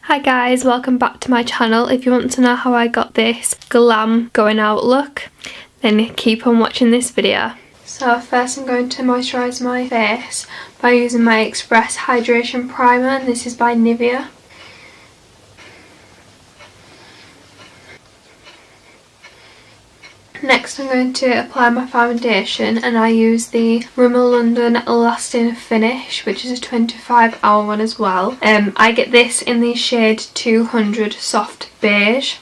Hi guys, welcome back to my channel. If you want to know how I got this glam going out look, then keep on watching this video. So first I'm going to moisturise my face by using my Express Hydration Primer, and this is by Nivea. Next I'm going to apply my foundation, and I use the Rimmel London Lasting Finish, which is a 25-hour one as well. I get this in the shade 200 Soft Beige.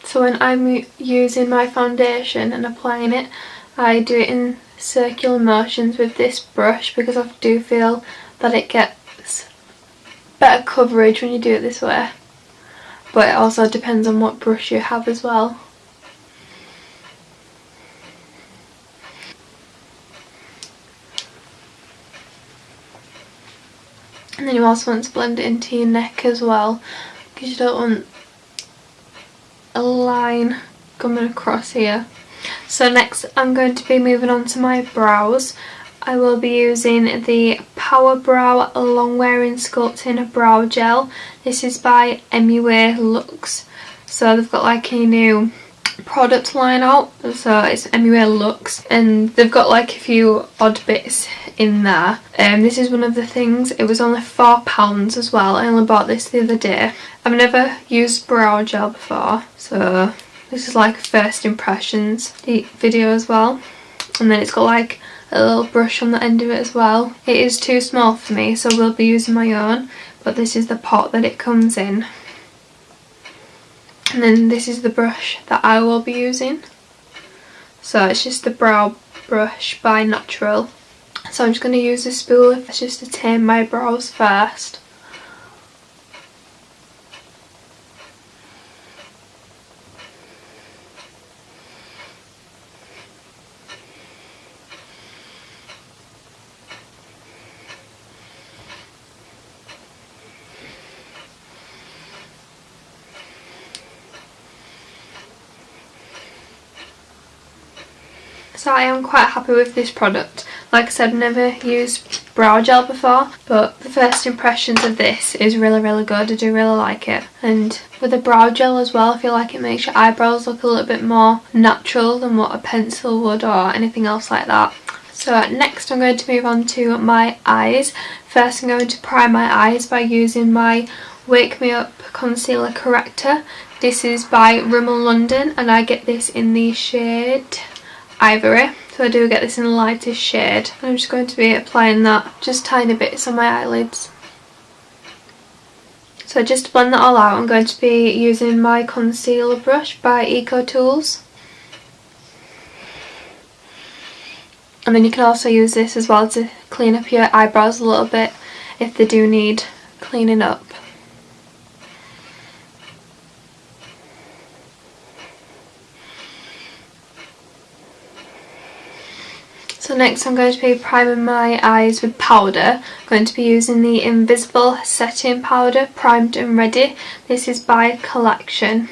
So when I'm using my foundation and applying it, I do it in circular motions with this brush because I do feel that it gets better coverage when you do it this way. But it also depends on what brush you have as well. And then you also want to blend it into your neck as well, because you don't want a line coming across here. So next I'm going to be moving on to my brows. I will be using the Power Brow Long Wearing Sculpting Brow Gel. This is by MUA Lux. So they've got like a new product line out. So it's MUA Lux, and they've got like a few odd bits in there. This is one of the things. It was only £4 as well. I only bought this the other day. I've never used brow gel before, so this is like first impressions video as well. And then it's got like a little brush on the end of it as well. It is too small for me, so we'll be using my own, but this is the pot that it comes in. And then this is the brush that I will be using. So it's just the brow brush by Natural. So I'm just going to use this spool just to tame my brows first. So I am quite happy with this product. Like I said, I've never used brow gel before, but the first impressions of this is really good. I do really like it. And with the brow gel as well, I feel like it makes your eyebrows look a little bit more natural than what a pencil would or anything else like that. So next I'm going to move on to my eyes. First I'm going to prime my eyes by using my Wake Me Up Concealer Corrector. This is by Rimmel London, and I get this in the shade Ivory, so I do get this in the lightest shade. I'm just going to be applying that just tiny bits on my eyelids. So just to blend that all out, I'm going to be using my concealer brush by Eco Tools. And then you can also use this as well to clean up your eyebrows a little bit if they do need cleaning up. So next I'm going to be priming my eyes with powder. I'm going to be using the Invisible Setting Powder, Primed and Ready. This is by Collection.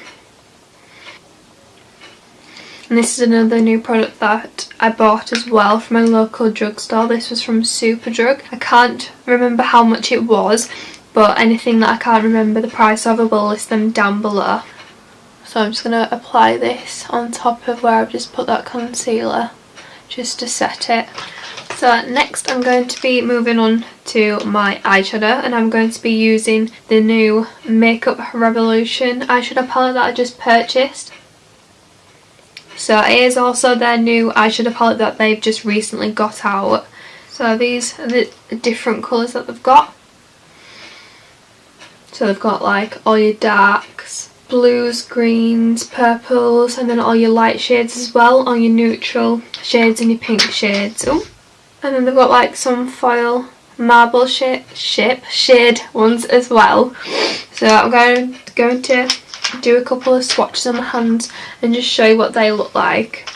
And this is another new product that I bought as well from my local drugstore. This was from Superdrug. I can't remember how much it was, but anything that I can't remember the price of, I will list them down below. So I'm just going to apply this on top of where I've just put that concealer, just to set it. So next I'm going to be moving on to my eyeshadow, and I'm going to be using the new Makeup Revolution eyeshadow palette that I just purchased. So it is also their new eyeshadow palette that they've just recently got out. So these are the different colours that they've got. So they've got like all your darks, blues, greens, purples, and then all your light shades as well, all your neutral shades and your pink shades. Oh. And then they've got like some foil marble shade ones as well. So I'm going to do a couple of swatches on my hands and just show you what they look like,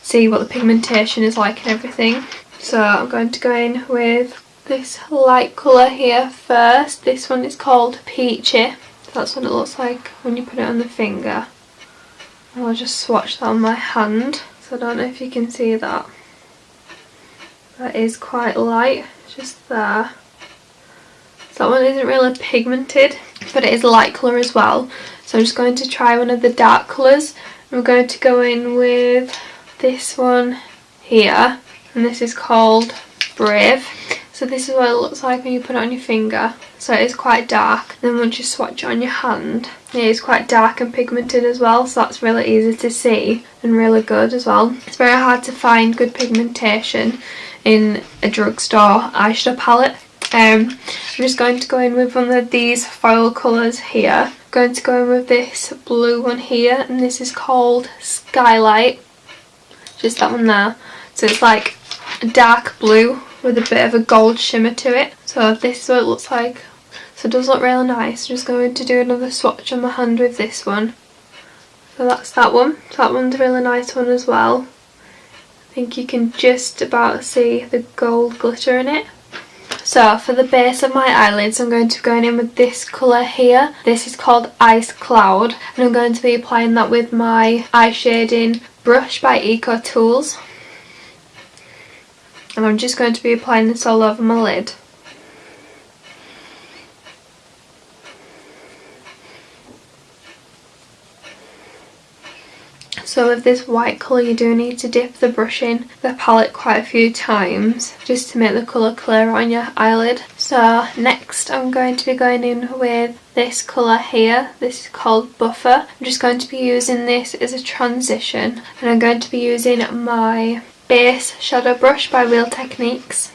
see what the pigmentation is like and everything. So I'm going to go in with this light colour here first. This one is called Peachy. That's what it looks like when you put it on the finger. And I'll just swatch that on my hand. So I don't know if you can see that. That is quite light, just there. That one isn't really pigmented, but it is a light colour as well. So I'm just going to try one of the dark colours. I'm going to go in with this one here, and this is called Brave. So this is what it looks like when you put it on your finger. So it is quite dark. Then once you swatch it on your hand, it is quite dark and pigmented as well, so that's really easy to see and really good as well. It's very hard to find good pigmentation in a drugstore eyeshadow palette. I'm just going to go in with one of these foil colours here. I'm going to go in with this blue one here, and this is called Skylight. Just that one there. So it's like a dark blue with a bit of a gold shimmer to it. So this is what it looks like. So it does look really nice. I'm just going to do another swatch on my hand with this one. So that's that one. So that one's a really nice one as well. I think you can just about see the gold glitter in it. So for the base of my eyelids, I'm going to be going in with this colour here. This is called Ice Cloud, and I'm going to be applying that with my eye shading brush by Eco Tools. And I'm just going to be applying this all over my lid. So with this white colour, you do need to dip the brush in the palette quite a few times just to make the colour clear on your eyelid. So next I'm going to be going in with this colour here. This is called Buffer. I'm just going to be using this as a transition, and I'm going to be using my base shadow brush by Real Techniques.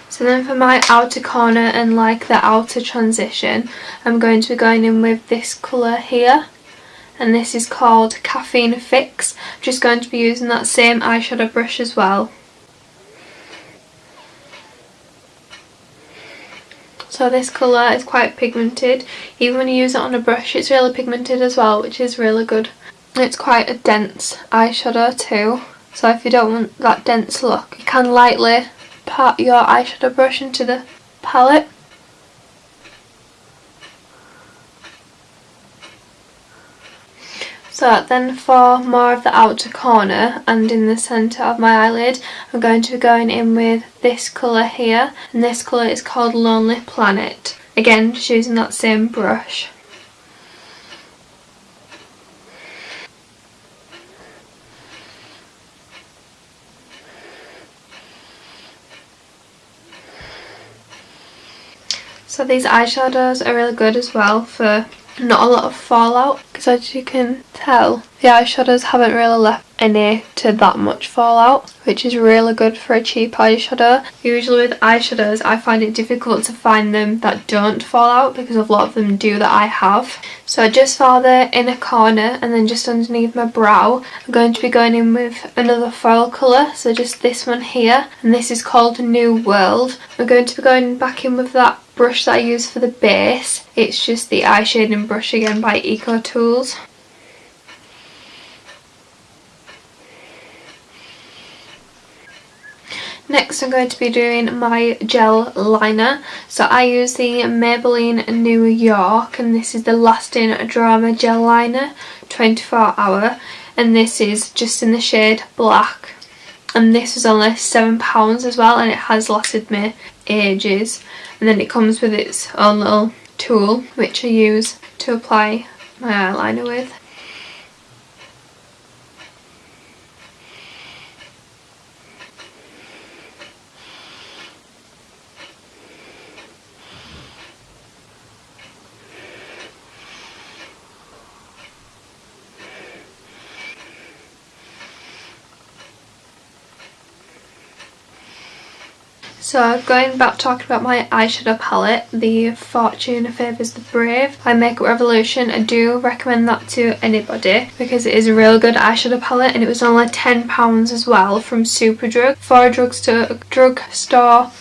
So then for my outer corner and like the outer transition, I'm going to be going in with this colour here, and this is called Caffeine Fix. I'm just going to be using that same eyeshadow brush as well. So this colour is quite pigmented. Even when you use it on a brush, it's really pigmented as well, which is really good. It's quite a dense eyeshadow too, so if you don't want that dense look, you can lightly pat your eyeshadow brush into the palette. So then for more of the outer corner and in the centre of my eyelid, I'm going to be going in with this colour here, and this colour is called Lonely Planet. Again, just using that same brush. So these eyeshadows are really good as well for not a lot of fallout, because as you can tell, the eyeshadows haven't really left any to that much fallout, which is really good for a cheap eyeshadow. Usually with eyeshadows, I find it difficult to find them that don't fall out, because a lot of them do that I have. So just for the inner corner and then just underneath my brow, I'm going to be going in with another foil colour, so just this one here, and this is called New World. I'm going to be going back in with that brush that I use for the base. It's just the eye shading brush again by Eco Tools. Next I'm going to be doing my gel liner. So I use the Maybelline New York, and this is the Lasting Drama Gel Liner 24 Hour, and this is just in the shade Black. And this was only £7 as well, and it has lasted me ages. And then it comes with its own little tool, which I use to apply my eyeliner with. So going back talking about my eyeshadow palette, the Fortune Favours the Brave by Makeup Revolution. I do recommend that to anybody because it is a real good eyeshadow palette, and it was only £10 as well from Superdrug. For a drugstore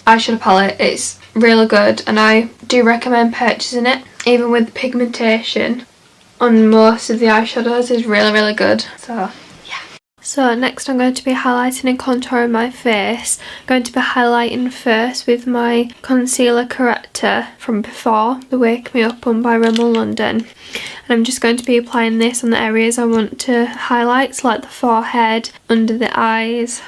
eyeshadow palette, it's really good, and I do recommend purchasing it. Even with the pigmentation on most of the eyeshadows is really good. So next I'm going to be highlighting and contouring my face. I'm going to be highlighting first with my concealer corrector Flutter from before, the Wake Me Up one by Rimmel London. And I'm just going to be applying this on the areas I want to highlight, so like the forehead, under the eyes.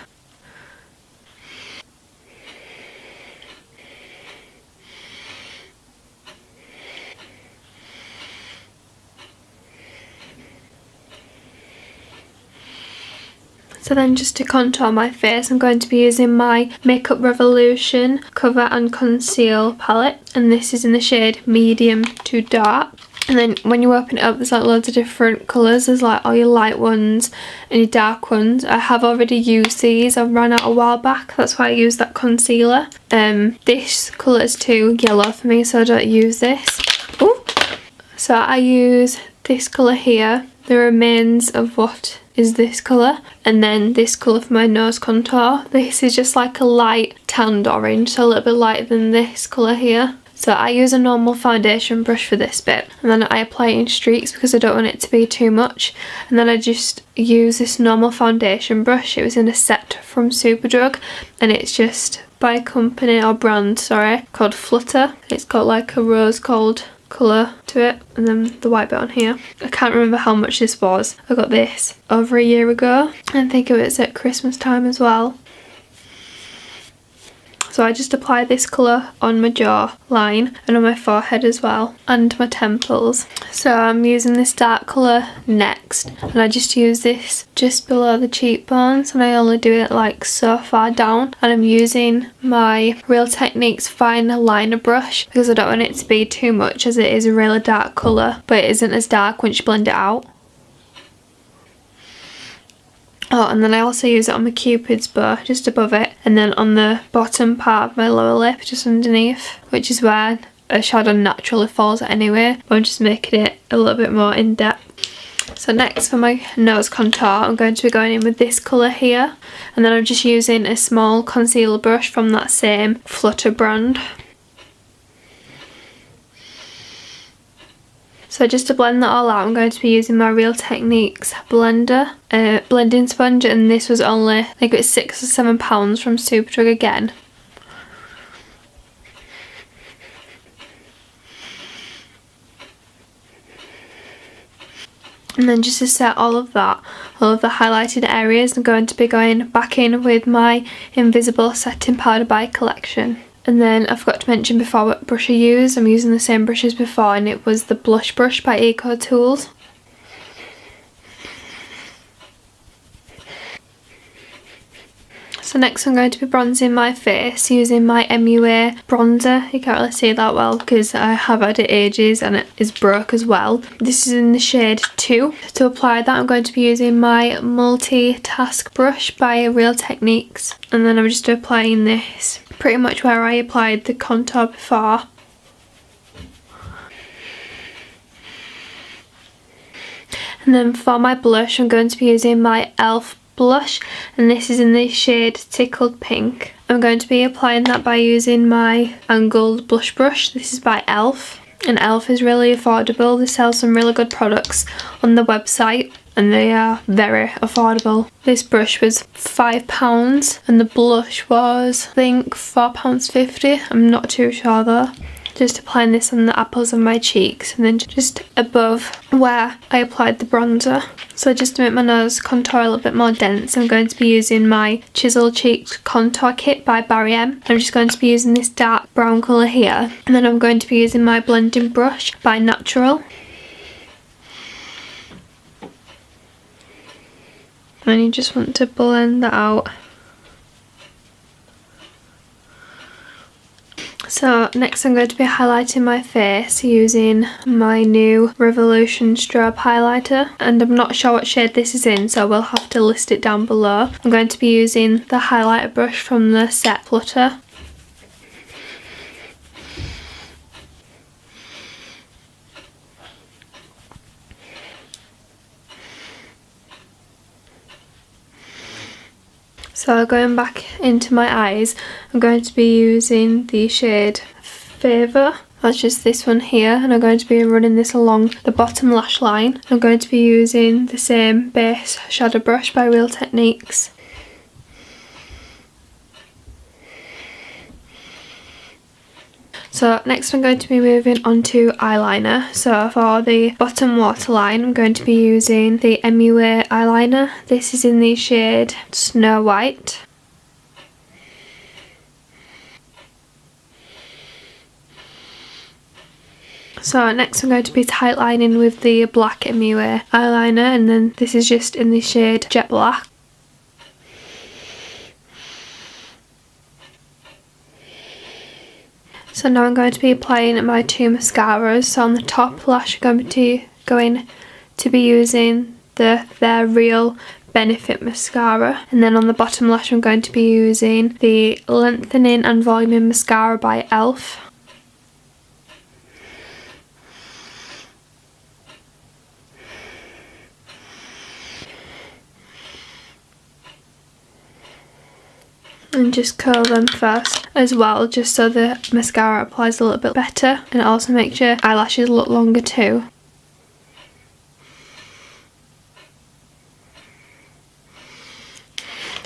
So then just to contour my face, I'm going to be using my Makeup Revolution Cover and Conceal palette, and this is in the shade medium to dark. And then when you open it up, there's like loads of different colours. There's like all your light ones and your dark ones. I have already used these. I ran out a while back, that's why I used that concealer. This colour is too yellow for me, so I don't use this. Ooh. So I use this colour here, the remains of what is this colour, and then this colour for my nose contour. This is just like a light tanned orange, so a little bit lighter than this colour here. So I use a normal foundation brush for this bit, and then I apply it in streaks because I don't want it to be too much. And then I just use this normal foundation brush. It was in a set from Superdrug, and it's just by a company or brand, sorry, called Flutter. It's got like a rose gold colour to it, and then the white bit on here. I can't remember how much this was. I got this over a year ago, and I think it was at Christmas time as well. So I just apply this colour on my jawline and on my forehead as well, and my temples. So I'm using this dark colour next, and I just use this just below the cheekbones, and I only do it like so far down. And I'm using my Real Techniques fine liner brush because I don't want it to be too much, as it is a really dark colour, but it isn't as dark once you blend it out. Oh, and then I also use it on my Cupid's bow, just above it, and then on the bottom part of my lower lip, just underneath, which is where a shadow naturally falls anyway, but I'm just making it a little bit more in depth. So next for my nose contour, I'm going to be going in with this colour here, and then I'm just using a small concealer brush from that same Flutter brand. So just to blend that all out, I'm going to be using my Real Techniques blender, blending sponge, and this was only, I think it was £6 or £7 from Superdrug again. And then just to set all of the highlighted areas, I'm going to be going back in with my Invisible Setting Powder by Collection. And then I forgot to mention before what brush I use. I'm using the same brush as before, and it was the Blush Brush by Eco Tools. So next I'm going to be bronzing my face using my MUA bronzer. You can't really see that well because I have had it ages and it is broke as well. This is in the shade 2. To apply that, I'm going to be using my multitask brush by Real Techniques, and then I'm just applying this pretty much where I applied the contour before. And then for my blush, I'm going to be using my e.l.f. blush, and this is in the shade Tickled Pink. I'm going to be applying that by using my angled blush brush. This is by e.l.f. and e.l.f. is really affordable. They sell some really good products on the website, and they are very affordable. This brush was £5 and the blush was, I think, £4.50. I'm not too sure though. Just applying this on the apples of my cheeks, and then just above where I applied the bronzer. So just to make my nose contour a little bit more dense, I'm going to be using my Chisel Cheeks Contour Kit by Barry M. I'm just going to be using this dark brown colour here, and then I'm going to be using my blending brush by Natural. And you just want to blend that out. So next I'm going to be highlighting my face using my new Revolution Strobe highlighter, and I'm not sure what shade this is in, so I will have to list it down below. I'm going to be using the highlighter brush from the set Flutter. So going back into my eyes, I'm going to be using the shade Favour. That's just this one here, and I'm going to be running this along the bottom lash line. I'm going to be using the same base shadow brush by Real Techniques. So next I'm going to be moving on to eyeliner. So for the bottom waterline I'm going to be using the MUA eyeliner. This is in the shade Snow White. So next I'm going to be tightlining with the black MUA eyeliner, and then this is just in the shade Jet Black. So now I'm going to be applying my two mascaras. So on the top lash I'm going to be using the They're Real Benefit mascara, and then on the bottom lash I'm going to be using the Lengthening and Voluming mascara by ELF. And just curl them first as well, just so the mascara applies a little bit better, and it also makes your eyelashes look longer too.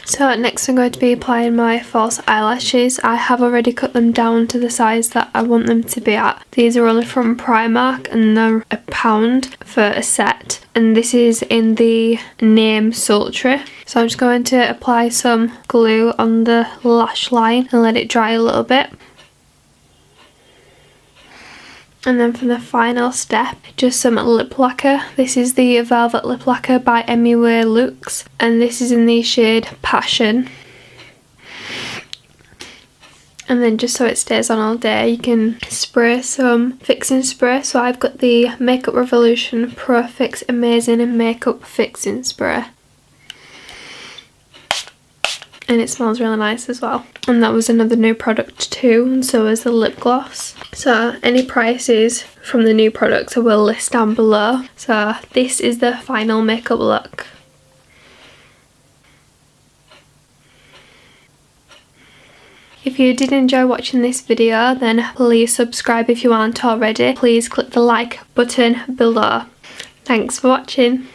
So next I'm going to be applying my false eyelashes. I have already cut them down to the size that I want them to be at. These are only from Primark and they're £1 for a set, and this is in the name Sultry. So I'm just going to apply some glue on the lash line and let it dry a little bit. And then for the final step, just some lip lacquer. This is the Velvet Lip Lacquer by MUA Lux, and this is in the shade Passion. And then just so it stays on all day, you can spray some fixing spray. So I've got the Makeup Revolution Pro Fix Amazing and Makeup Fixing Spray. And it smells really nice as well. And that was another new product too, and so is the lip gloss. So any prices from the new products I will list down below. So this is the final makeup look. If you did enjoy watching this video, then please subscribe if you aren't already. Please click the like button below. Thanks for watching.